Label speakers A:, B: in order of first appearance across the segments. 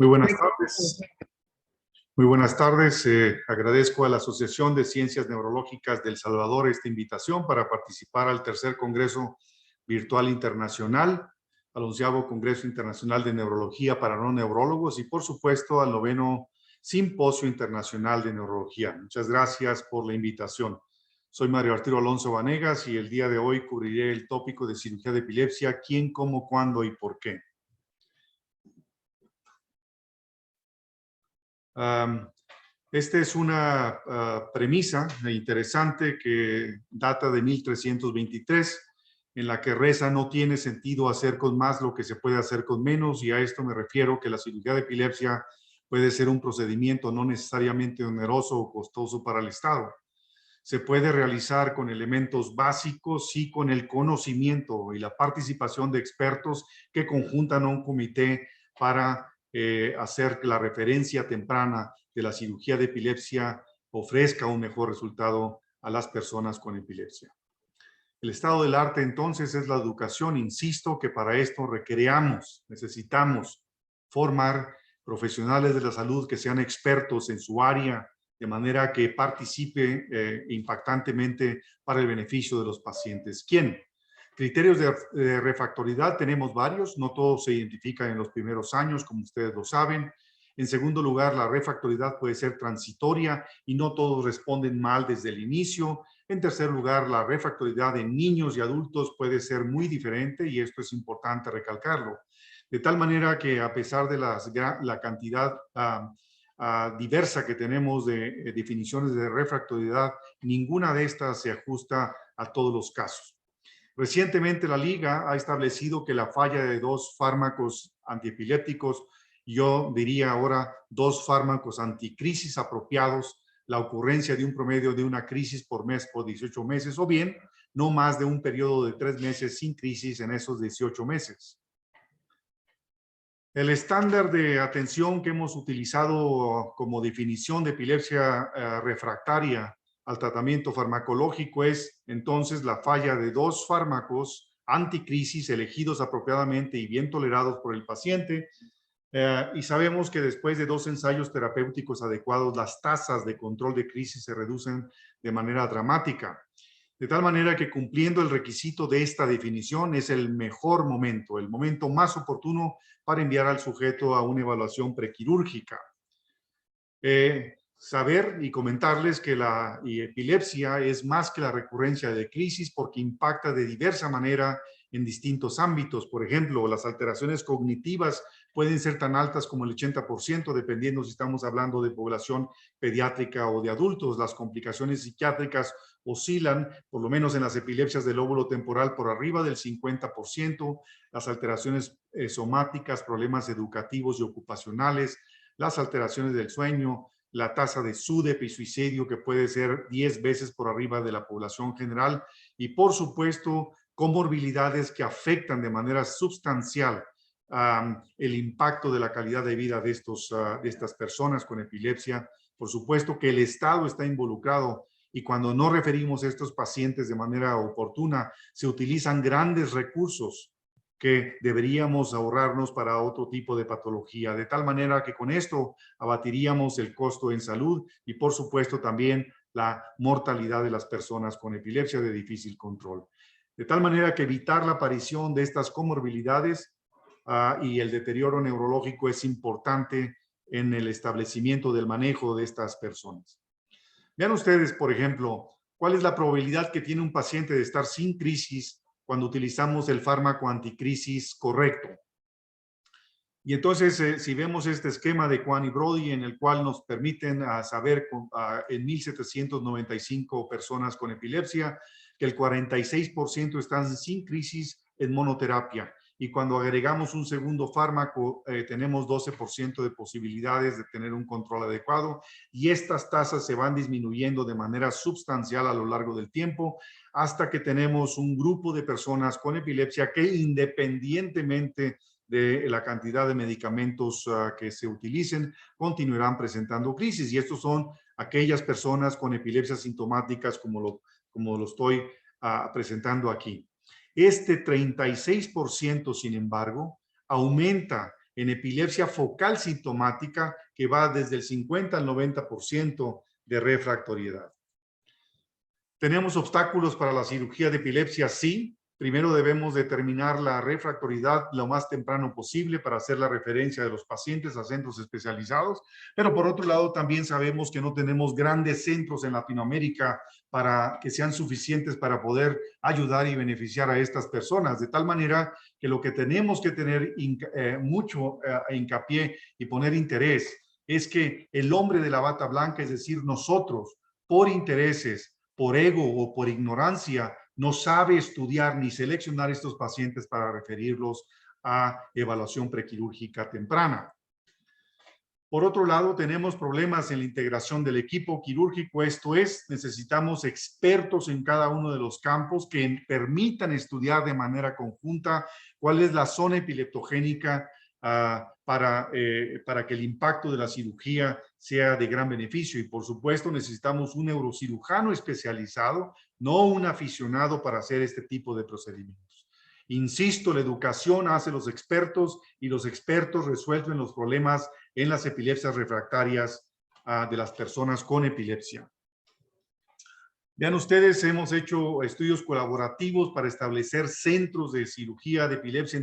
A: Muy buenas tardes. Muy buenas tardes. Agradezco a la Asociación de Ciencias Neurológicas de El Salvador esta invitación para participar al tercer Congreso Virtual Internacional, al 11º Congreso Internacional de Neurología para no neurólogos y, por supuesto, al 9º Simposio Internacional de Neurología. Muchas gracias por la invitación. Soy Mario Arturo Alonso Vanegas y el día de hoy cubriré el tópico de cirugía de epilepsia: quién, cómo, cuándo y por qué. Esta es una premisa interesante que data de 1323, en la que reza: no tiene sentido hacer con más lo que se puede hacer con menos, y a esto me refiero que la cirugía de epilepsia puede ser un procedimiento no necesariamente oneroso o costoso para el Estado. Se puede realizar con elementos básicos y con el conocimiento y la participación de expertos que conjuntan a un comité para hacer que la referencia temprana de la cirugía de epilepsia ofrezca un mejor resultado a las personas con epilepsia. El estado del arte, entonces, es la educación. Insisto que para esto necesitamos formar profesionales de la salud que sean expertos en su área, de manera que participe impactantemente para el beneficio de los pacientes. ¿Quién? Criterios de refractoriedad tenemos varios, no todos se identifican en los primeros años, como ustedes lo saben. En segundo lugar, la refractoriedad puede ser transitoria y no todos responden mal desde el inicio. En tercer lugar, la refractoriedad en niños y adultos puede ser muy diferente, y esto es importante recalcarlo. De tal manera que, a pesar de la cantidad diversa que tenemos de definiciones de refractoriedad, ninguna de estas se ajusta a todos los casos. Recientemente la Liga ha establecido que la falla de 2 fármacos antiepilépticos, yo diría ahora 2 fármacos anticrisis apropiados, la ocurrencia de un promedio de una crisis por mes por 18 meses, o bien no más de un periodo de 3 meses sin crisis en esos 18 meses. El estándar de atención que hemos utilizado como definición de epilepsia refractaria al tratamiento farmacológico es entonces la falla de 2 fármacos anticrisis elegidos apropiadamente y bien tolerados por el paciente, y sabemos que después de 2 ensayos terapéuticos adecuados, las tasas de control de crisis se reducen de manera dramática. De tal manera que, cumpliendo el requisito de esta definición, es el mejor momento, el momento más oportuno para enviar al sujeto a una evaluación prequirúrgica. Saber y comentarles que la epilepsia es más que la recurrencia de crisis, porque impacta de diversa manera en distintos ámbitos. Por ejemplo, las alteraciones cognitivas pueden ser tan altas como el 80%, dependiendo si estamos hablando de población pediátrica o de adultos. Las complicaciones psiquiátricas oscilan, por lo menos en las epilepsias del lóbulo temporal, por arriba del 50%. Las alteraciones somáticas, problemas educativos y ocupacionales, las alteraciones del sueño, la tasa de SUDEP y suicidio, que puede ser 10 veces por arriba de la población general, y por supuesto comorbilidades que afectan de manera sustancial el impacto de la calidad de vida de estas personas con epilepsia. Por supuesto que el Estado está involucrado, y cuando no referimos a estos pacientes de manera oportuna, se utilizan grandes recursos que deberíamos ahorrarnos para otro tipo de patología, de tal manera que con esto abatiríamos el costo en salud y, por supuesto, también la mortalidad de las personas con epilepsia de difícil control. De tal manera que evitar la aparición de estas comorbilidades y el deterioro neurológico es importante en el establecimiento del manejo de estas personas. Vean ustedes, por ejemplo, cuál es la probabilidad que tiene un paciente de estar sin crisis cuando utilizamos el fármaco anticrisis correcto. Y entonces, si vemos este esquema de Kwan y Brody, en el cual nos permiten saber en 1,795 personas con epilepsia que el 46% están sin crisis en monoterapia. Y cuando agregamos un segundo fármaco, tenemos 12% de posibilidades de tener un control adecuado, y estas tasas se van disminuyendo de manera sustancial a lo largo del tiempo, hasta que tenemos un grupo de personas con epilepsia que, independientemente de la cantidad de medicamentos que se utilicen, continuarán presentando crisis. Y estos son aquellas personas con epilepsias sintomáticas como lo estoy presentando aquí. Este 36%, sin embargo, aumenta en epilepsia focal sintomática que va desde el 50 al 90% de refractoriedad. ¿Tenemos obstáculos para la cirugía de epilepsia? Sí. Primero debemos determinar la refractoriedad lo más temprano posible para hacer la referencia de los pacientes a centros especializados, pero por otro lado también sabemos que no tenemos grandes centros en Latinoamérica para que sean suficientes para poder ayudar y beneficiar a estas personas, de tal manera que lo que tenemos que tener mucho hincapié y poner interés es que el hombre de la bata blanca, es decir, nosotros, por intereses, por ego o por ignorancia, no sabe estudiar ni seleccionar estos pacientes para referirlos a evaluación prequirúrgica temprana. Por otro lado, tenemos problemas en la integración del equipo quirúrgico, esto es, necesitamos expertos en cada uno de los campos que permitan estudiar de manera conjunta cuál es la zona epileptogénica para que el impacto de la cirugía sea de gran beneficio. Y por supuesto necesitamos un neurocirujano especializado, no un aficionado para hacer este tipo de procedimientos. Insisto, la educación hace los expertos y los expertos resuelven los problemas en las epilepsias refractarias de las personas con epilepsia. Vean ustedes, hemos hecho estudios colaborativos para establecer centros de cirugía de epilepsia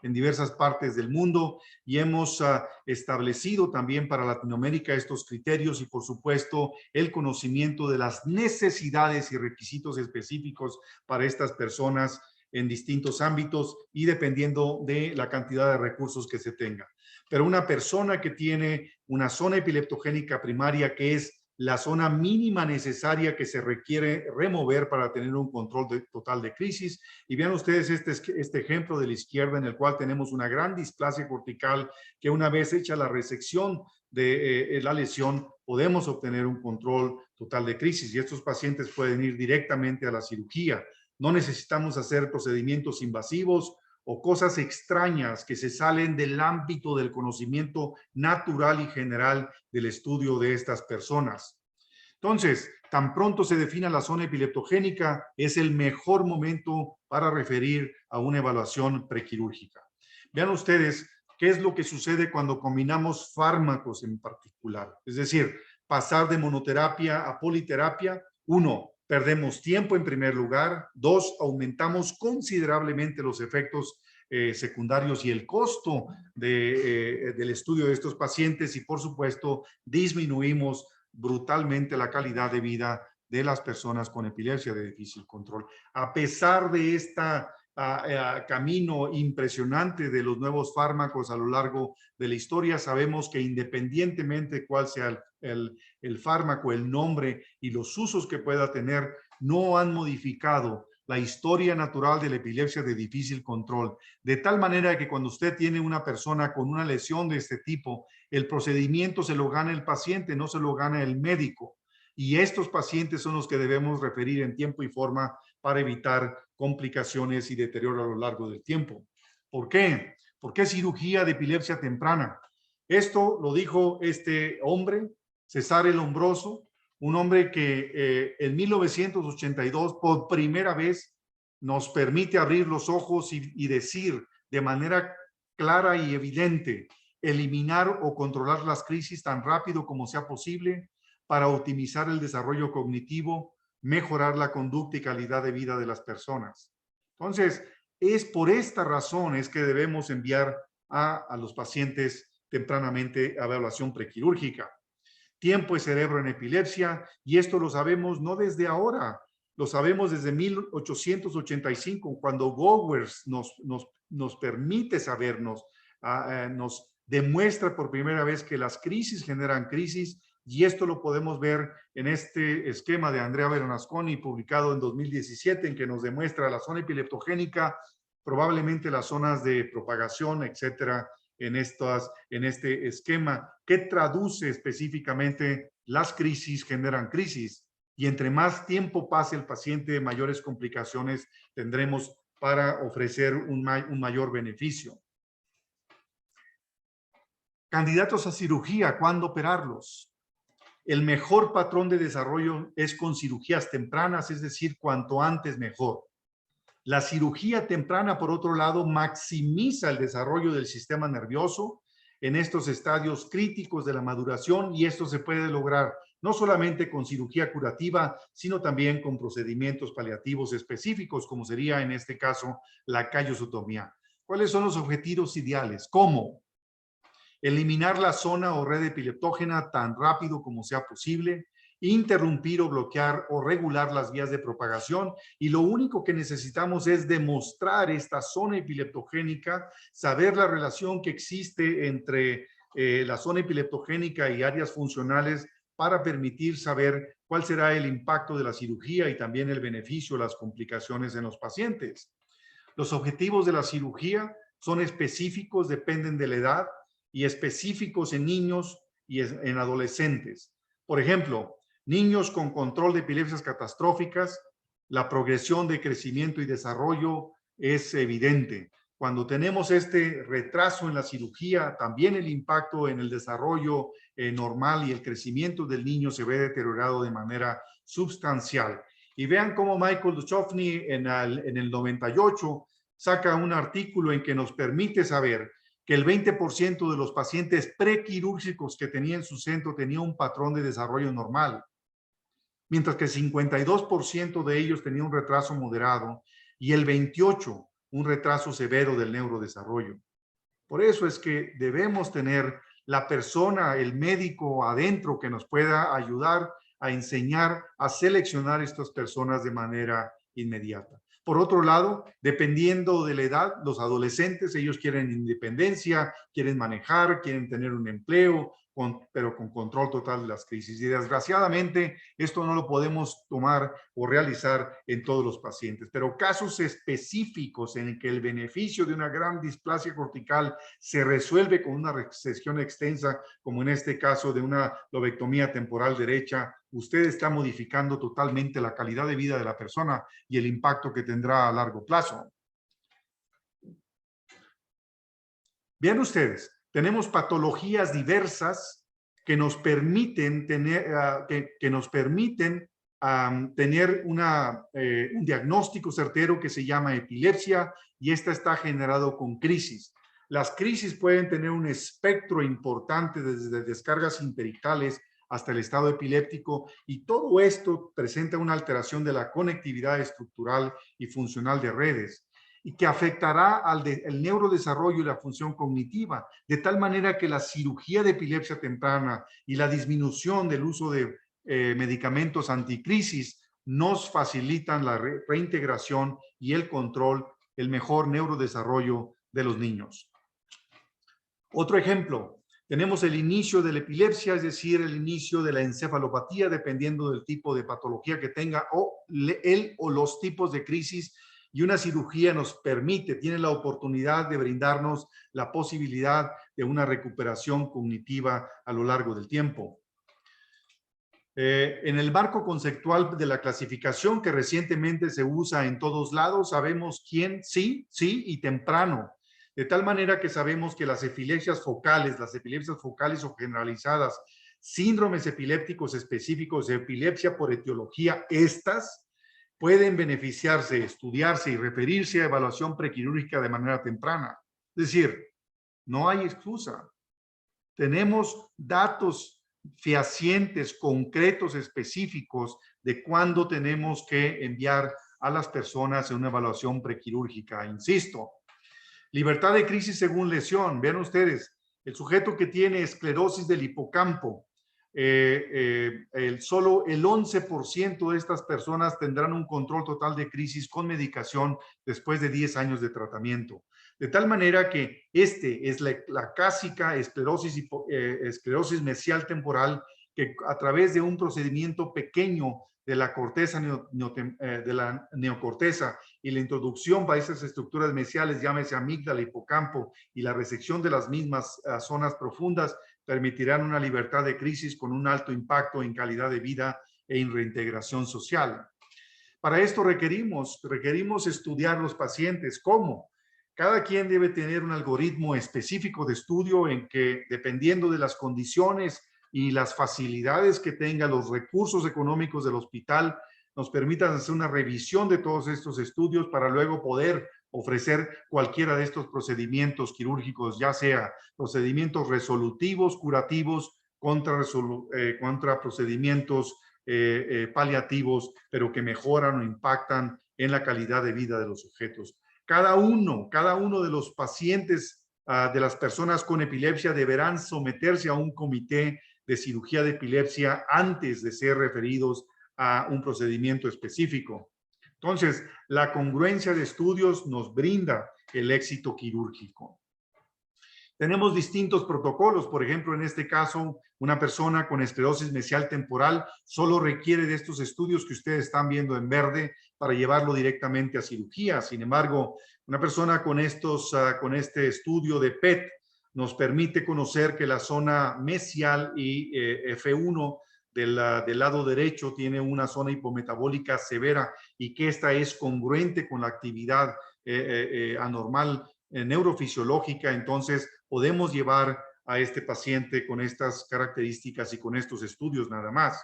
A: en diversas partes del mundo y hemos establecido también para Latinoamérica estos criterios y por supuesto el conocimiento de las necesidades y requisitos específicos para estas personas en distintos ámbitos y dependiendo de la cantidad de recursos que se tenga. Pero una persona que tiene una zona epileptogénica primaria que es la zona mínima necesaria que se requiere remover para tener un control total de crisis. Y vean ustedes este ejemplo de la izquierda en el cual tenemos una gran displasia cortical que una vez hecha la resección de la lesión podemos obtener un control total de crisis y estos pacientes pueden ir directamente a la cirugía. No necesitamos hacer procedimientos invasivos o cosas extrañas que se salen del ámbito del conocimiento natural y general del estudio de estas personas. Entonces, tan pronto se defina la zona epileptogénica, es el mejor momento para referir a una evaluación prequirúrgica. Vean ustedes qué es lo que sucede cuando combinamos fármacos en particular. Es decir, pasar de monoterapia a politerapia. 1, perdemos tiempo en primer lugar. 2, aumentamos considerablemente los efectos secundarios y el costo del estudio de estos pacientes y por supuesto disminuimos brutalmente la calidad de vida de las personas con epilepsia de difícil control. A pesar de este camino impresionante de los nuevos fármacos a lo largo de la historia, sabemos que independientemente de cuál sea el fármaco, el nombre y los usos que pueda tener, no han modificado la historia natural de la epilepsia de difícil control, de tal manera que cuando usted tiene una persona con una lesión de este tipo, el procedimiento se lo gana el paciente, no se lo gana el médico. Y estos pacientes son los que debemos referir en tiempo y forma para evitar complicaciones y deterioro a lo largo del tiempo. ¿Por qué? ¿Por qué cirugía de epilepsia temprana? Esto lo dijo este hombre, Cesare Lombroso, un hombre que en 1982 por primera vez nos permite abrir los ojos y decir de manera clara y evidente, eliminar o controlar las crisis tan rápido como sea posible para optimizar el desarrollo cognitivo, mejorar la conducta y calidad de vida de las personas. Entonces, es por esta razón es que debemos enviar a los pacientes tempranamente a evaluación prequirúrgica. Tiempo y cerebro en epilepsia, y esto lo sabemos no desde ahora, lo sabemos desde 1885, cuando Gowers nos permite sabernos, nos demuestra por primera vez que las crisis generan crisis, y esto lo podemos ver en este esquema de Andrea Bernasconi, publicado en 2017, en que nos demuestra la zona epileptogénica, probablemente las zonas de propagación, etcétera, en este esquema que traduce específicamente las crisis generan crisis y entre más tiempo pase el paciente, mayores complicaciones tendremos para ofrecer un mayor beneficio. Candidatos a cirugía, ¿cuándo operarlos? El mejor patrón de desarrollo es con cirugías tempranas, es decir, cuanto antes mejor. La cirugía temprana, por otro lado, maximiza el desarrollo del sistema nervioso en estos estadios críticos de la maduración, y esto se puede lograr no solamente con cirugía curativa, sino también con procedimientos paliativos específicos, como sería en este caso la callosotomía. ¿Cuáles son los objetivos ideales? ¿Cómo? Eliminar la zona o red epileptógena tan rápido como sea posible, interrumpir o bloquear o regular las vías de propagación, y lo único que necesitamos es demostrar esta zona epileptogénica, saber la relación que existe entre la zona epileptogénica y áreas funcionales para permitir saber cuál será el impacto de la cirugía y también el beneficio, las complicaciones en los pacientes. Los objetivos de la cirugía son específicos, dependen de la edad, y específicos en niños y en adolescentes. Por ejemplo, niños con control de epilepsias catastróficas, la progresión de crecimiento y desarrollo es evidente. Cuando tenemos este retraso en la cirugía, también el impacto en el desarrollo normal y el crecimiento del niño se ve deteriorado de manera sustancial. Y vean cómo Michael Duchovny en el 98 saca un artículo en que nos permite saber que el 20% de los pacientes prequirúrgicos que tenía en su centro tenía un patrón de desarrollo normal, mientras que el 52% de ellos tenía un retraso moderado y el 28% un retraso severo del neurodesarrollo. Por eso es que debemos tener la persona, el médico adentro que nos pueda ayudar a enseñar a seleccionar estas personas de manera inmediata. Por otro lado, dependiendo de la edad, los adolescentes, ellos quieren independencia, quieren manejar, quieren tener un empleo, pero con control total de las crisis. Y desgraciadamente, esto no lo podemos tomar o realizar en todos los pacientes. Pero casos específicos en que el beneficio de una gran displasia cortical se resuelve con una recesión extensa, como en este caso de una lobectomía temporal derecha, usted está modificando totalmente la calidad de vida de la persona y el impacto que tendrá a largo plazo. Vean ustedes, tenemos patologías diversas que nos permiten tener, tener un diagnóstico certero que se llama epilepsia, y esta está generado con crisis. Las crisis pueden tener un espectro importante desde descargas interictales hasta el estado epiléptico, y todo esto presenta una alteración de la conectividad estructural y funcional de redes, y que afectará el neurodesarrollo y la función cognitiva, de tal manera que la cirugía de epilepsia temprana y la disminución del uso de medicamentos anticrisis nos facilitan la reintegración y el control, el mejor neurodesarrollo de los niños. Otro ejemplo, tenemos el inicio de la epilepsia, es decir, el inicio de la encefalopatía, dependiendo del tipo de patología que tenga, o el o los tipos de crisis, y una cirugía nos permite, tiene la oportunidad de brindarnos la posibilidad de una recuperación cognitiva a lo largo del tiempo. En el marco conceptual de la clasificación que recientemente se usa en todos lados, sabemos quién sí y temprano. De tal manera que sabemos que las epilepsias focales o generalizadas, síndromes epilépticos específicos, epilepsia por etiología, estas pueden beneficiarse, estudiarse y referirse a evaluación prequirúrgica de manera temprana. Es decir, no hay excusa. Tenemos datos fehacientes, concretos, específicos de cuándo tenemos que enviar a las personas en una evaluación prequirúrgica. Insisto, libertad de crisis según lesión. Vean ustedes, el sujeto que tiene esclerosis del hipocampo, solo el 11% de estas personas tendrán un control total de crisis con medicación después de 10 años de tratamiento. De tal manera que es la clásica esclerosis mesial temporal, que a través de un procedimiento pequeño de la corteza, de la neocorteza, y la introducción para esas estructuras mesiales, llámese amígdala, hipocampo, y la resección de las mismas zonas profundas, permitirán una libertad de crisis con un alto impacto en calidad de vida e en reintegración social. Para esto requerimos estudiar los pacientes. ¿Cómo? Cada quien debe tener un algoritmo específico de estudio en que, dependiendo de las condiciones y las facilidades que tenga, los recursos económicos del hospital, nos permitan hacer una revisión de todos estos estudios para luego poder ofrecer cualquiera de estos procedimientos quirúrgicos, ya sea procedimientos resolutivos, curativos, contra procedimientos paliativos, pero que mejoran o impactan en la calidad de vida de los sujetos. Cada uno de los pacientes, de las personas con epilepsia, deberán someterse a un comité de cirugía de epilepsia antes de ser referidos a un procedimiento específico. Entonces, la congruencia de estudios nos brinda el éxito quirúrgico. Tenemos distintos protocolos. Por ejemplo, en este caso, una persona con esclerosis mesial temporal solo requiere de estos estudios que ustedes están viendo en verde para llevarlo directamente a cirugía. Sin embargo, una persona con este estudio de PET nos permite conocer que la zona mesial y F1 del lado derecho tiene una zona hipometabólica severa y que esta es congruente con la actividad anormal neurofisiológica. Entonces podemos llevar a este paciente con estas características y con estos estudios nada más.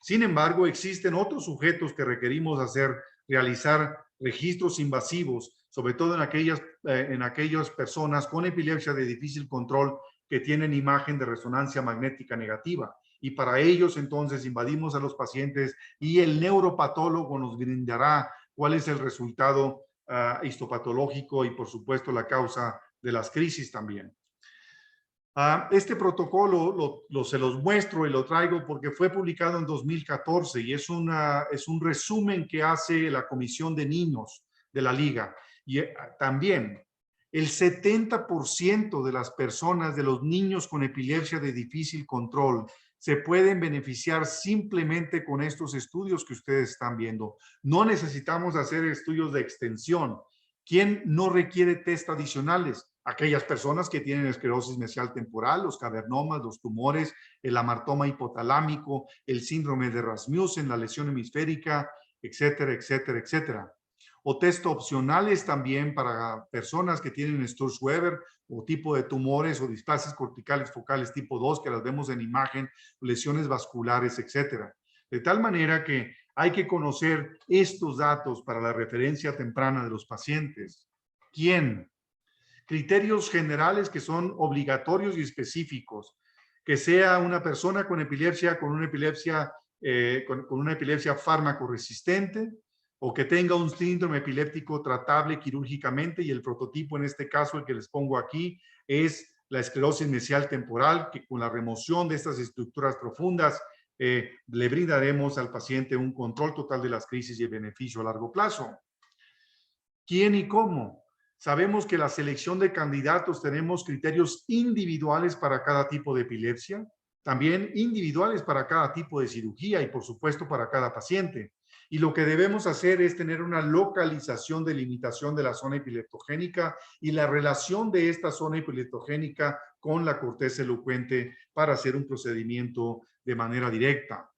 A: Sin embargo, existen otros sujetos que requerimos realizar registros invasivos, sobre todo en aquellas personas con epilepsia de difícil control que tienen imagen de resonancia magnética negativa. Y para ellos, entonces, invadimos a los pacientes y el neuropatólogo nos brindará cuál es el resultado histopatológico y, por supuesto, la causa de las crisis también. Este protocolo se los muestro y lo traigo porque fue publicado en 2014 y es un resumen que hace la Comisión de Niños de la Liga. Y también el 70% de las personas, de los niños con epilepsia de difícil control, se pueden beneficiar simplemente con estos estudios que ustedes están viendo. No necesitamos hacer estudios de extensión. ¿Quién no requiere test adicionales? Aquellas personas que tienen esclerosis mesial temporal, los cavernomas, los tumores, el amartoma hipotalámico, el síndrome de Rasmussen, la lesión hemisférica, etcétera, etcétera, etcétera. O test opcionales también para personas que tienen Sturge-Weber o tipo de tumores o displasias corticales focales tipo 2, que las vemos en imagen, lesiones vasculares, etcétera. De tal manera que hay que conocer estos datos para la referencia temprana de los pacientes. ¿Quién? Criterios generales que son obligatorios y específicos. Que sea una persona con epilepsia, con una epilepsia fármaco resistente, o que tenga un síndrome epiléptico tratable quirúrgicamente, y el prototipo en este caso, el que les pongo aquí, es la esclerosis mesial temporal, que con la remoción de estas estructuras profundas le brindaremos al paciente un control total de las crisis y el beneficio a largo plazo. ¿Quién y cómo? Sabemos que la selección de candidatos tenemos criterios individuales para cada tipo de epilepsia, también individuales para cada tipo de cirugía y, por supuesto, para cada paciente. Y lo que debemos hacer es tener una localización de limitación de la zona epileptogénica y la relación de esta zona epileptogénica con la corteza elocuente para hacer un procedimiento de manera directa.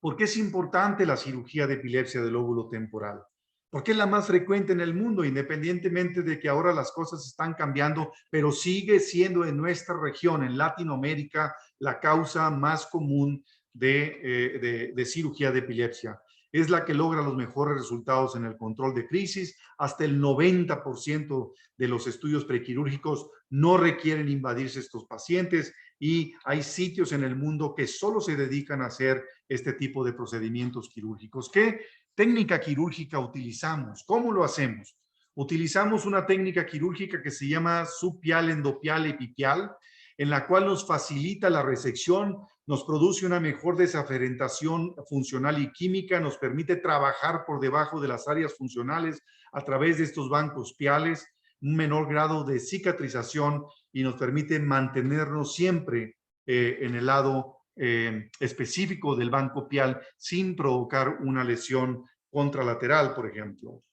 A: ¿Por qué es importante la cirugía de epilepsia del lóbulo temporal? Porque es la más frecuente en el mundo, independientemente de que ahora las cosas están cambiando, pero sigue siendo en nuestra región, en Latinoamérica, la causa más común de cirugía de epilepsia. Es la que logra los mejores resultados en el control de crisis. Hasta el 90% de los estudios prequirúrgicos no requieren invadirse estos pacientes y hay sitios en el mundo que solo se dedican a hacer este tipo de procedimientos quirúrgicos. ¿Qué técnica quirúrgica utilizamos? ¿Cómo lo hacemos? Utilizamos una técnica quirúrgica que se llama subpial, endopial, epipial, en la cual nos facilita la resección, nos produce una mejor desaferentación funcional y química, nos permite trabajar por debajo de las áreas funcionales a través de estos bancos piales, un menor grado de cicatrización y nos permite mantenernos siempre en el lado específico del banco pial sin provocar una lesión contralateral, por ejemplo.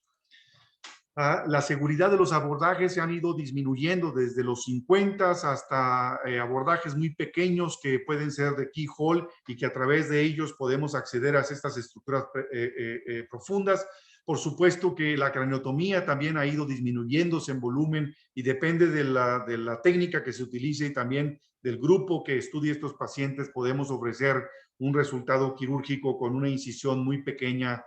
A: La seguridad de los abordajes se han ido disminuyendo desde los 50 hasta abordajes muy pequeños que pueden ser de keyhole y que a través de ellos podemos acceder a estas estructuras profundas. Por supuesto que la craniotomía también ha ido disminuyéndose en volumen y depende de la técnica que se utilice y también del grupo que estudia estos pacientes podemos ofrecer un resultado quirúrgico con una incisión muy pequeña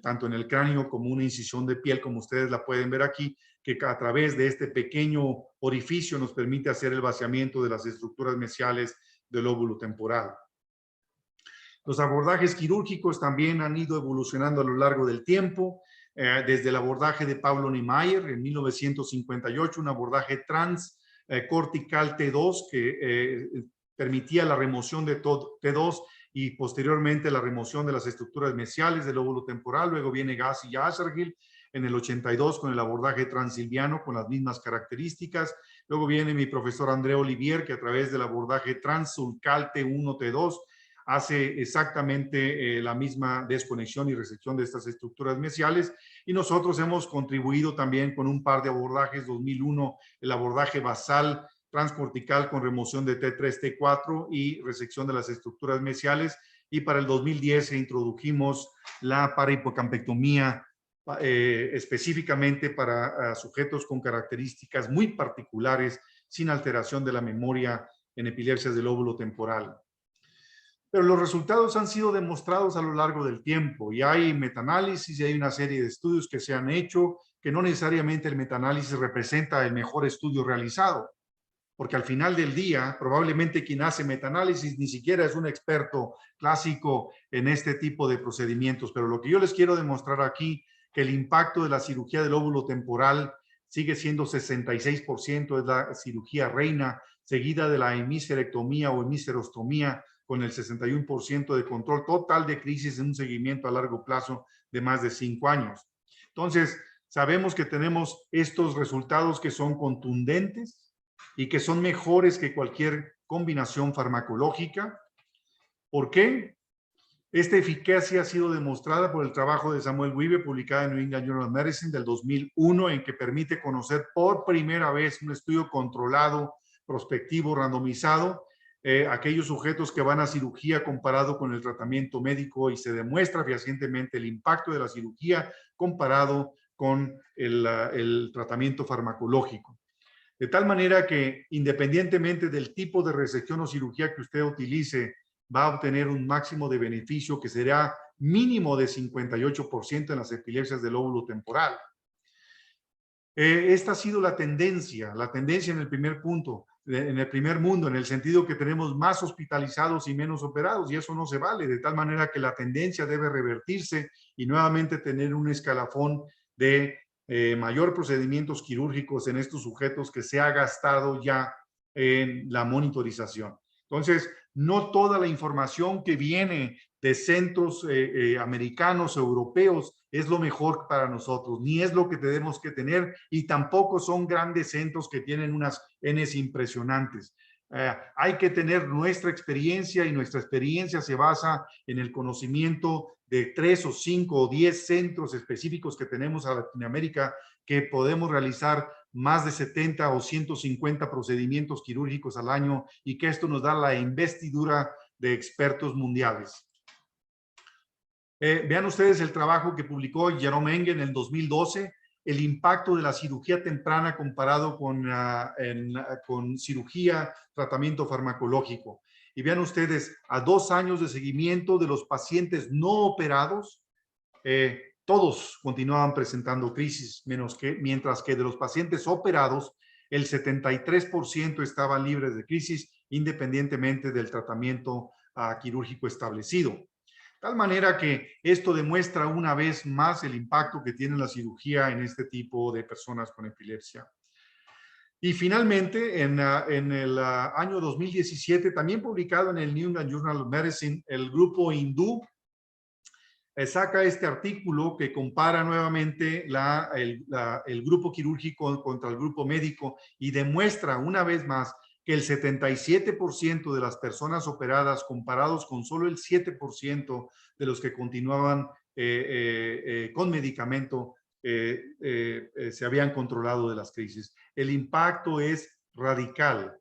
A: tanto en el cráneo como una incisión de piel, como ustedes la pueden ver aquí, que a través de este pequeño orificio nos permite hacer el vaciamiento de las estructuras mesiales del lóbulo temporal. Los abordajes quirúrgicos también han ido evolucionando a lo largo del tiempo, desde el abordaje de Pablo Niemeyer en 1958, un abordaje transcortical T2 que permitía la remoción de T2 y posteriormente la remoción de las estructuras mesiales del lóbulo temporal. Luego viene Gassi y Assergill en el 82 con el abordaje transilviano con las mismas características. Luego viene mi profesor André Olivier, que a través del abordaje transsulcal T1, T2 hace exactamente la misma desconexión y resección de estas estructuras mesiales. Y nosotros hemos contribuido también con un par de abordajes. 2001, el abordaje basal transcortical con remoción de T3, T4 y resección de las estructuras mesiales. Y para el 2010 introdujimos la parahipocampectomía específicamente para sujetos con características muy particulares sin alteración de la memoria en epilepsias del lóbulo temporal. Pero los resultados han sido demostrados a lo largo del tiempo y hay metaanálisis y hay una serie de estudios que se han hecho que no necesariamente el metaanálisis representa el mejor estudio realizado, porque al final del día probablemente quien hace metaanálisis ni siquiera es un experto clásico en este tipo de procedimientos. Pero lo que yo les quiero demostrar aquí, que el impacto de la cirugía del lóbulo temporal sigue siendo 66%, es la cirugía reina, seguida de la hemisferectomía o hemisferostomía, con el 61% de control total de crisis en un seguimiento a largo plazo de más de 5 años. Entonces, sabemos que tenemos estos resultados que son contundentes y que son mejores que cualquier combinación farmacológica. ¿Por qué? Esta eficacia ha sido demostrada por el trabajo de Samuel Wiebe, publicada en New England Journal of Medicine del 2001, en que permite conocer por primera vez un estudio controlado, prospectivo, randomizado, aquellos sujetos que van a cirugía comparado con el tratamiento médico y se demuestra fehacientemente el impacto de la cirugía comparado con el tratamiento farmacológico. De tal manera que independientemente del tipo de resección o cirugía que usted utilice, va a obtener un máximo de beneficio que será mínimo de 58% en las epilepsias del lóbulo temporal. Esta ha sido la tendencia en el primer punto, en el primer mundo, en el sentido que tenemos más hospitalizados y menos operados, y eso no se vale, de tal manera que la tendencia debe revertirse y nuevamente tener un escalafón de mayor procedimientos quirúrgicos en estos sujetos que se ha gastado ya en la monitorización. Entonces, no toda la información que viene de centros americanos o europeos es lo mejor para nosotros, ni es lo que tenemos que tener, y tampoco son grandes centros que tienen unas Ns impresionantes. Hay que tener nuestra experiencia, y nuestra experiencia se basa en el conocimiento de 3 o 5 o 10 centros específicos que tenemos a Latinoamérica, que podemos realizar más de 70 o 150 procedimientos quirúrgicos al año, y que esto nos da la investidura de expertos mundiales. Vean ustedes el trabajo que publicó Jerome Enge en el 2012, el impacto de la cirugía temprana comparado con cirugía, tratamiento farmacológico. Y vean ustedes, a 2 años de seguimiento de los pacientes no operados, todos continuaban presentando crisis, mientras que de los pacientes operados, el 73% estaban libres de crisis, independientemente del tratamiento quirúrgico establecido. Tal manera que esto demuestra una vez más el impacto que tiene la cirugía en este tipo de personas con epilepsia. Y finalmente, en el año 2017, también publicado en el New England Journal of Medicine, el grupo hindú saca este artículo que compara nuevamente el grupo quirúrgico contra el grupo médico y demuestra una vez más que el 77% de las personas operadas, comparados con solo el 7% de los que continuaban con medicamento, se habían controlado de las crisis. El impacto es radical.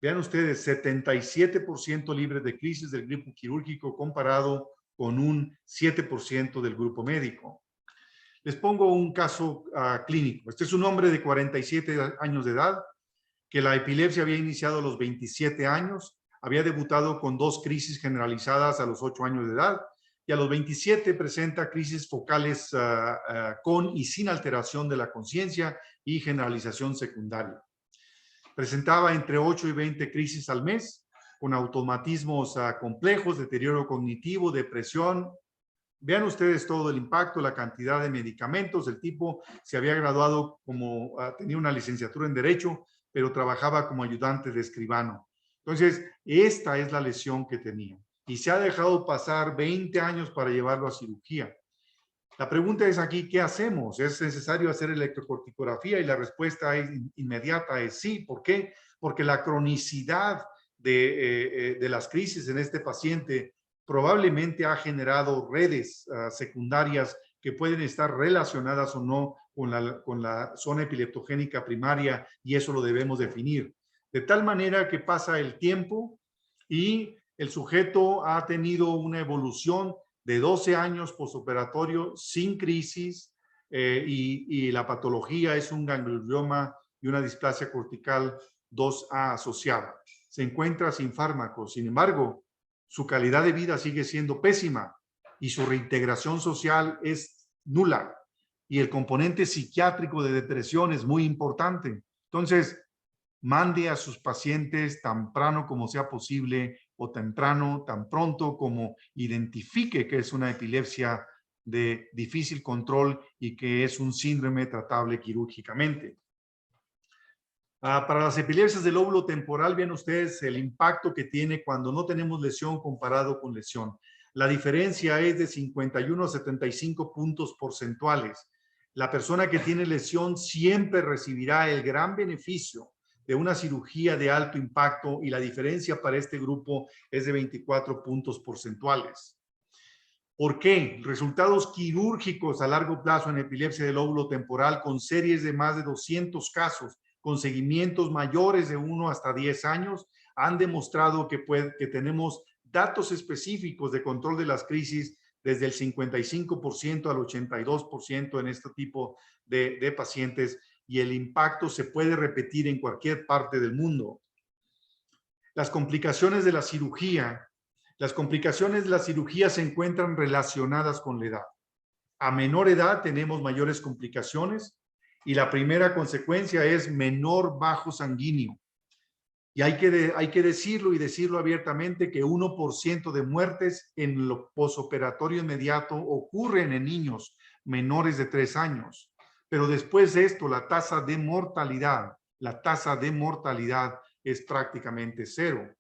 A: Vean ustedes, 77% libres de crisis del grupo quirúrgico comparado con un 7% del grupo médico. Les pongo un caso clínico. Este es un hombre de 47 años de edad que la epilepsia había iniciado a los 27 años, había debutado con 2 crisis generalizadas a los 8 años de edad y a los 27 presenta crisis focales con y sin alteración de la conciencia y generalización secundaria. Presentaba entre 8 y 20 crisis al mes, con automatismos complejos, deterioro cognitivo, depresión. Vean ustedes todo el impacto, la cantidad de medicamentos. El tipo se había graduado como, tenía una licenciatura en Derecho, pero trabajaba como ayudante de escribano. Entonces, esta es la lesión que tenía. Y se ha dejado pasar 20 años para llevarlo a cirugía. La pregunta es aquí, ¿qué hacemos? ¿Es necesario hacer electrocorticografía? Y la respuesta inmediata es sí. ¿Por qué? Porque la cronicidad de las crisis en este paciente probablemente ha generado redes secundarias que pueden estar relacionadas o no con la zona epileptogénica primaria, y eso lo debemos definir. De tal manera que pasa el tiempo y el sujeto ha tenido una evolución de 12 años postoperatorio sin crisis y la patología es un ganglioma y una displasia cortical 2A asociada. Se encuentra sin fármacos, sin embargo, su calidad de vida sigue siendo pésima y su reintegración social es nula y el componente psiquiátrico de depresión es muy importante. Entonces, mande a sus pacientes tan temprano como sea posible o temprano, tan pronto como identifique que es una epilepsia de difícil control y que es un síndrome tratable quirúrgicamente. Para las epilepsias del lóbulo temporal, vean ustedes el impacto que tiene cuando no tenemos lesión comparado con lesión. La diferencia es de 51 a 75 puntos porcentuales. La persona que tiene lesión siempre recibirá el gran beneficio de una cirugía de alto impacto y la diferencia para este grupo es de 24 puntos porcentuales. ¿Por qué? Resultados quirúrgicos a largo plazo en epilepsia del lóbulo temporal con series de más de 200 casos con seguimientos mayores de 1 hasta 10 años han demostrado que tenemos datos específicos de control de las crisis desde el 55% al 82% en este tipo de pacientes, y el impacto se puede repetir en cualquier parte del mundo. Las complicaciones de la cirugía. Las complicaciones de la cirugía se encuentran relacionadas con la edad. A menor edad tenemos mayores complicaciones y la primera consecuencia es menor bajo sanguíneo. Y hay que decirlo y decirlo abiertamente que 1% de muertes en lo posoperatorio inmediato ocurren en niños menores de 3 años. Pero después de esto, la tasa de mortalidad es prácticamente cero.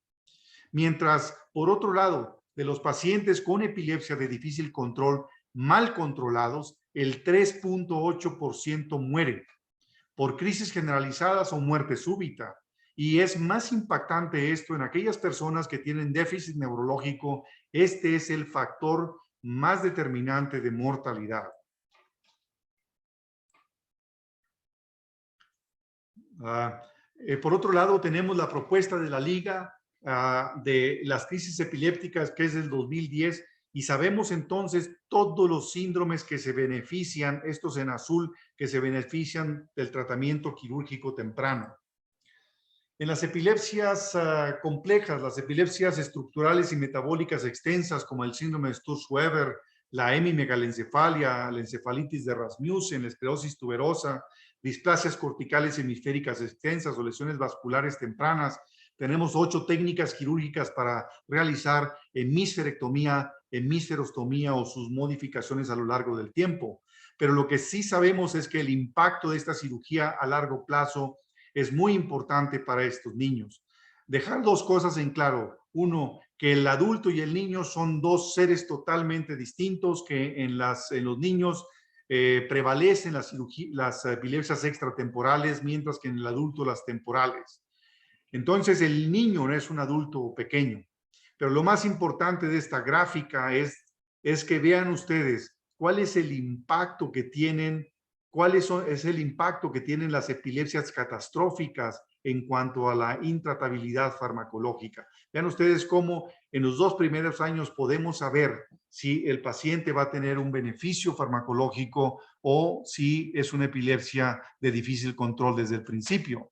A: Mientras, por otro lado, de los pacientes con epilepsia de difícil control mal controlados, el 3.8% muere por crisis generalizadas o muerte súbita. Y es más impactante esto en aquellas personas que tienen déficit neurológico. Este es el factor más determinante de mortalidad. Por otro lado, tenemos la propuesta de la Liga de las crisis epilépticas, que es del 2010, y sabemos entonces todos los síndromes que se benefician, estos en azul, que se benefician del tratamiento quirúrgico temprano. En las epilepsias complejas, las epilepsias estructurales y metabólicas extensas, como el síndrome de Sturz-Weber, la hemimegalencefalia, la encefalitis de Rasmussen, la esclerosis tuberosa, displasias corticales hemisféricas extensas o lesiones vasculares tempranas, tenemos 8 técnicas quirúrgicas para realizar hemisferectomía, hemisferostomía o sus modificaciones a lo largo del tiempo. Pero lo que sí sabemos es que el impacto de esta cirugía a largo plazo es muy importante para estos niños. Dejar 2 cosas en claro. Uno, que el adulto y el niño son 2 seres totalmente distintos, que en los niños prevalecen las epilepsias extratemporales, mientras que en el adulto las temporales. Entonces, el niño no es un adulto pequeño. Pero lo más importante de esta gráfica es que vean ustedes cuál es el impacto que tienen, es el impacto que tienen las epilepsias catastróficas en cuanto a la intratabilidad farmacológica. Vean ustedes cómo en los 2 primeros años podemos saber si el paciente va a tener un beneficio farmacológico o si es una epilepsia de difícil control desde el principio.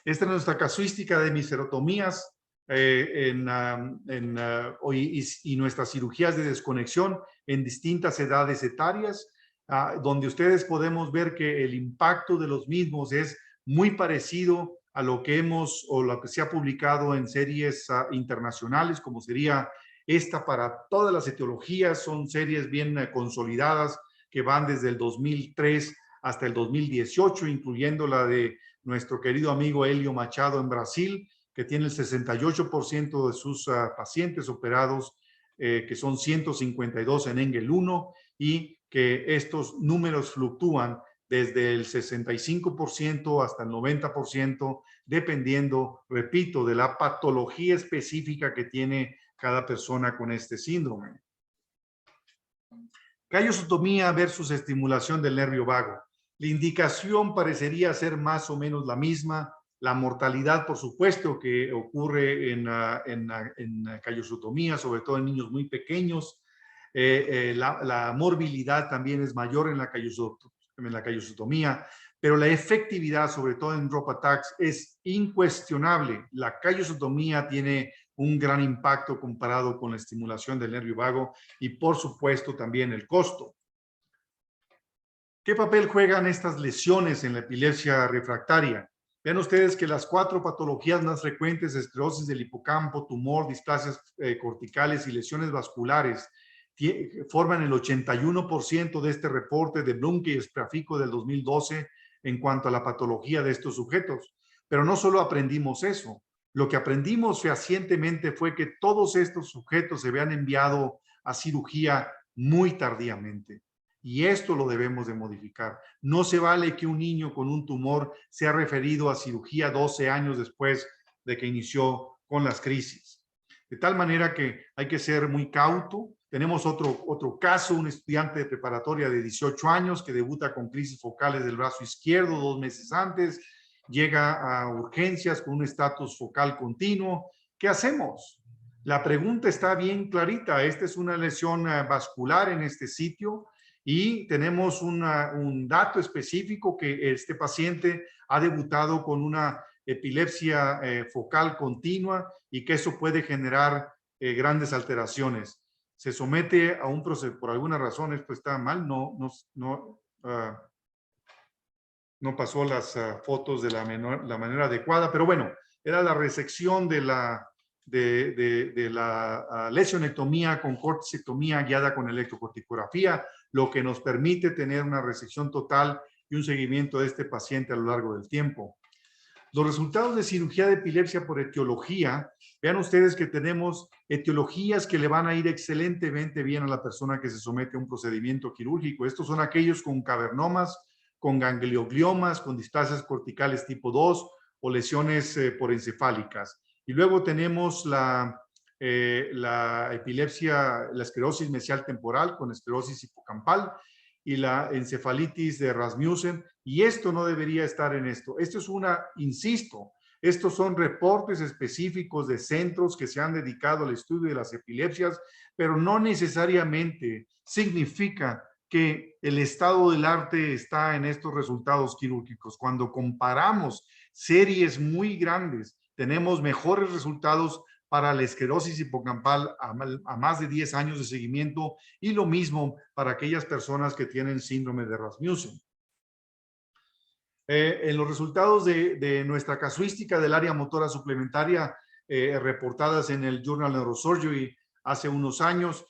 A: Esta es nuestra casuística de miserotomías y nuestras cirugías de desconexión en distintas edades etarias, donde ustedes podemos ver que el impacto de los mismos es muy parecido a lo que hemos o lo que se ha publicado en series internacionales, como sería esta para todas las etiologías. Son series bien consolidadas que van desde el 2003 hasta el 2018, incluyendo la de nuestro querido amigo Helio Machado en Brasil, que tiene el 68% de sus pacientes operados, que son 152 en Engel 1, y que estos números fluctúan desde el 65% hasta el 90%, dependiendo, repito, de la patología específica que tiene cada persona con este síndrome. Callosotomía versus estimulación del nervio vago. La indicación parecería ser más o menos la misma. La mortalidad, por supuesto, que ocurre en callosotomía, sobre todo en niños muy pequeños. La morbilidad también es mayor en la callosotomía, pero la efectividad, sobre todo en drop attacks, es incuestionable. La callosotomía tiene un gran impacto comparado con la estimulación del nervio vago y, por supuesto, también el costo. ¿Qué papel juegan estas lesiones en la epilepsia refractaria? Vean ustedes que las 4 patologías más frecuentes, esclerosis del hipocampo, tumor, displasias corticales y lesiones vasculares, forman el 81% de este reporte de Blumke y Sprafico del 2012 en cuanto a la patología de estos sujetos. Pero no solo aprendimos eso. Lo que aprendimos fehacientemente fue que todos estos sujetos se habían enviado a cirugía muy tardíamente. Y esto lo debemos de modificar. No se vale que un niño con un tumor sea referido a cirugía 12 años después de que inició con las crisis. De tal manera que hay que ser muy cauto. Tenemos otro caso, un estudiante de preparatoria de 18 años que debuta con crisis focales del brazo izquierdo 2 meses antes, llega a urgencias con un estatus focal continuo. ¿Qué hacemos? La pregunta está bien clarita. Esta es una lesión vascular en este sitio y tenemos un dato específico que este paciente ha debutado con una epilepsia focal continua y que eso puede generar grandes alteraciones. Se somete a un proceso, por alguna razón esto está mal, no pasó las fotos de la manera adecuada, pero bueno, era la resección de la lesionectomía con cortisectomía guiada con electrocorticografía, lo que nos permite tener una resección total y un seguimiento de este paciente a lo largo del tiempo. Los resultados de cirugía de epilepsia por etiología, vean ustedes que tenemos etiologías que le van a ir excelentemente bien a la persona que se somete a un procedimiento quirúrgico. Estos son aquellos con cavernomas, con gangliogliomas, con displasias corticales tipo 2 o lesiones porencefálicas. Y luego tenemos la epilepsia, la esclerosis mesial temporal con esclerosis hipocampal y la encefalitis de Rasmussen, y esto no debería estar en esto. Esto es insisto, estos son reportes específicos de centros que se han dedicado al estudio de las epilepsias, pero no necesariamente significa que el estado del arte está en estos resultados quirúrgicos. Cuando comparamos series muy grandes, tenemos mejores resultados para la esclerosis hipocampal a más de 10 años de seguimiento y lo mismo para aquellas personas que tienen síndrome de Rasmussen. En los resultados de nuestra casuística del área motora suplementaria reportadas en el Journal Neurosurgery hace unos años,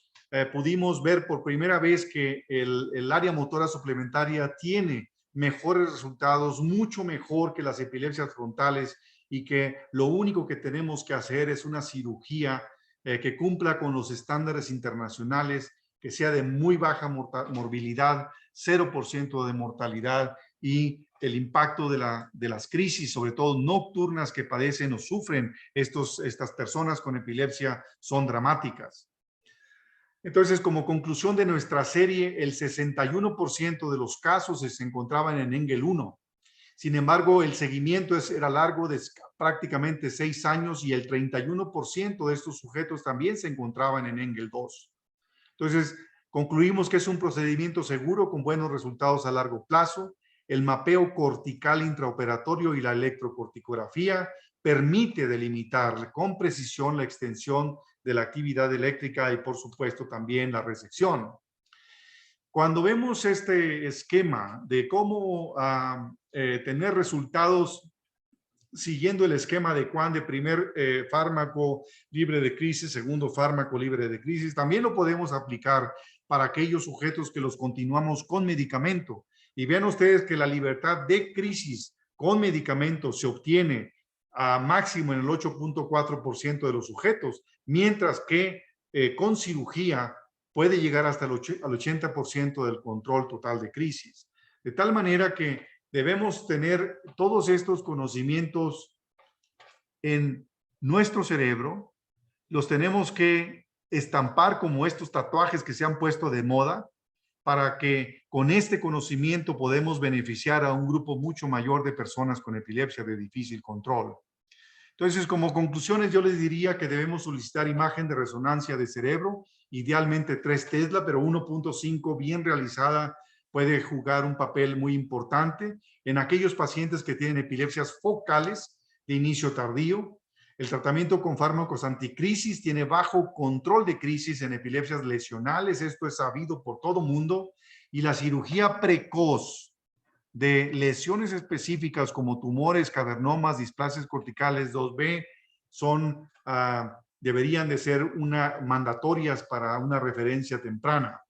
A: pudimos ver por primera vez que el área motora suplementaria tiene mejores resultados, mucho mejor que las epilepsias frontales, y que lo único que tenemos que hacer es una cirugía que cumpla con los estándares internacionales, que sea de muy baja morbilidad, 0% de mortalidad, y el impacto de las crisis, sobre todo nocturnas, que padecen o sufren estas personas con epilepsia son dramáticas. Entonces, como conclusión de nuestra serie, el 61% de los casos se encontraban en Engel 1. Sin embargo, el seguimiento era largo, de prácticamente 6 años, y el 31% de estos sujetos también se encontraban en Engel 2. Entonces, concluimos que es un procedimiento seguro con buenos resultados a largo plazo. el mapeo cortical intraoperatorio y la electrocorticografía permite delimitar con precisión la extensión de la actividad eléctrica y, por supuesto, también la resección. Cuando vemos este esquema de cómo tener resultados siguiendo el esquema de Kwan de primer fármaco libre de crisis, segundo fármaco libre de crisis, también lo podemos aplicar para aquellos sujetos que los continuamos con medicamento. Y vean ustedes que la libertad de crisis con medicamento se obtiene a máximo en el 8.4% de los sujetos, mientras que con cirugía puede llegar hasta al 80% del control total de crisis. De tal manera que debemos tener todos estos conocimientos en nuestro cerebro, los tenemos que estampar como estos tatuajes que se han puesto de moda, para que con este conocimiento podemos beneficiar a un grupo mucho mayor de personas con epilepsia de difícil control. Entonces, como conclusiones, yo les diría que debemos solicitar imagen de resonancia de cerebro, idealmente 3 Tesla, pero 1.5 bien realizada puede jugar un papel muy importante en aquellos pacientes que tienen epilepsias focales de inicio tardío. El tratamiento con fármacos anticrisis tiene bajo control de crisis en epilepsias lesionales, esto es sabido por todo mundo, y la cirugía precoz de lesiones específicas como tumores, cavernomas, displasias corticales 2B son, deberían de ser mandatorias para una referencia temprana.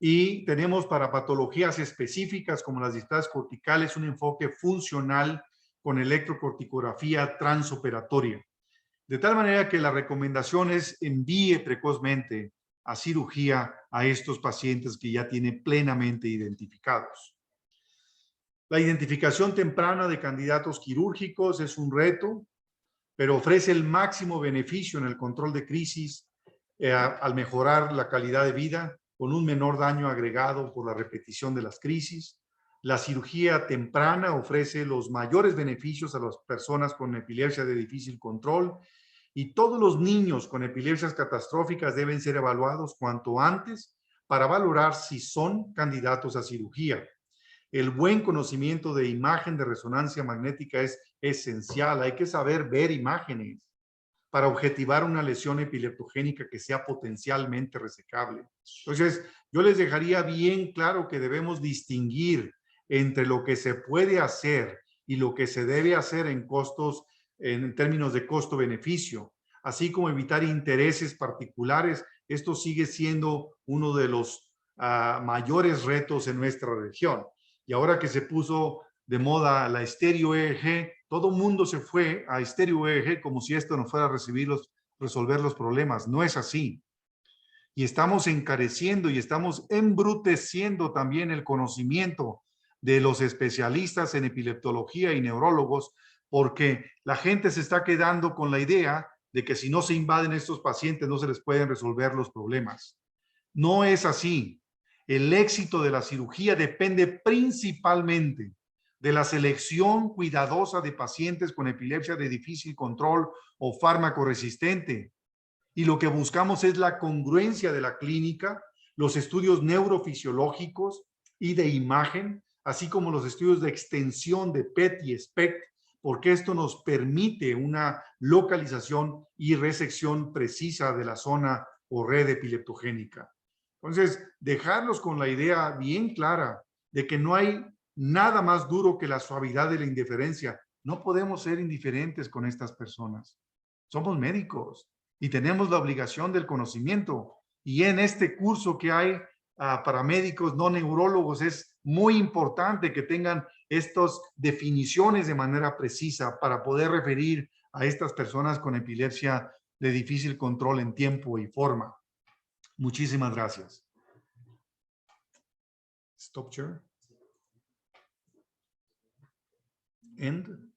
A: Y tenemos para patologías específicas como las displasias corticales un enfoque funcional con electrocorticografía transoperatoria. De tal manera que la recomendación es envíe precozmente a cirugía a estos pacientes que ya tienen plenamente identificados. La identificación temprana de candidatos quirúrgicos es un reto, pero ofrece el máximo beneficio en el control de crisis al mejorar la calidad de vida con un menor daño agregado por la repetición de las crisis. La cirugía temprana ofrece los mayores beneficios a las personas con epilepsia de difícil control y todos los niños con epilepsias catastróficas deben ser evaluados cuanto antes para valorar si son candidatos a cirugía. El buen conocimiento de imagen de resonancia magnética es esencial. Hay que saber ver imágenes para objetivar una lesión epileptogénica que sea potencialmente resecable. Entonces, yo les dejaría bien claro que debemos distinguir entre lo que se puede hacer y lo que se debe hacer en costos, en términos de costo-beneficio, así como evitar intereses particulares. Esto sigue siendo uno de los mayores retos en nuestra región. Y ahora que se puso de moda la estéreo EEG, todo el mundo se fue a estéreo EEG como si esto no fuera a resolver los problemas. No es así. Y estamos encareciendo y estamos embruteciendo también el conocimiento de los especialistas en epileptología y neurólogos, porque la gente se está quedando con la idea de que si no se invaden estos pacientes no se les pueden resolver los problemas. No es así. El éxito de la cirugía depende principalmente de la selección cuidadosa de pacientes con epilepsia de difícil control o fármaco resistente. Y lo que buscamos es la congruencia de la clínica, los estudios neurofisiológicos y de imagen, así como los estudios de extensión de PET y SPECT, porque esto nos permite una localización y resección precisa de la zona o red epileptogénica. Entonces, dejarlos con la idea bien clara de que no hay nada más duro que la suavidad de la indiferencia. No podemos ser indiferentes con estas personas. Somos médicos y tenemos la obligación del conocimiento. Y en este curso que hay para médicos no neurólogos es muy importante que tengan estas definiciones de manera precisa para poder referir a estas personas con epilepsia de difícil control en tiempo y forma. Muchísimas gracias. Stop share. End.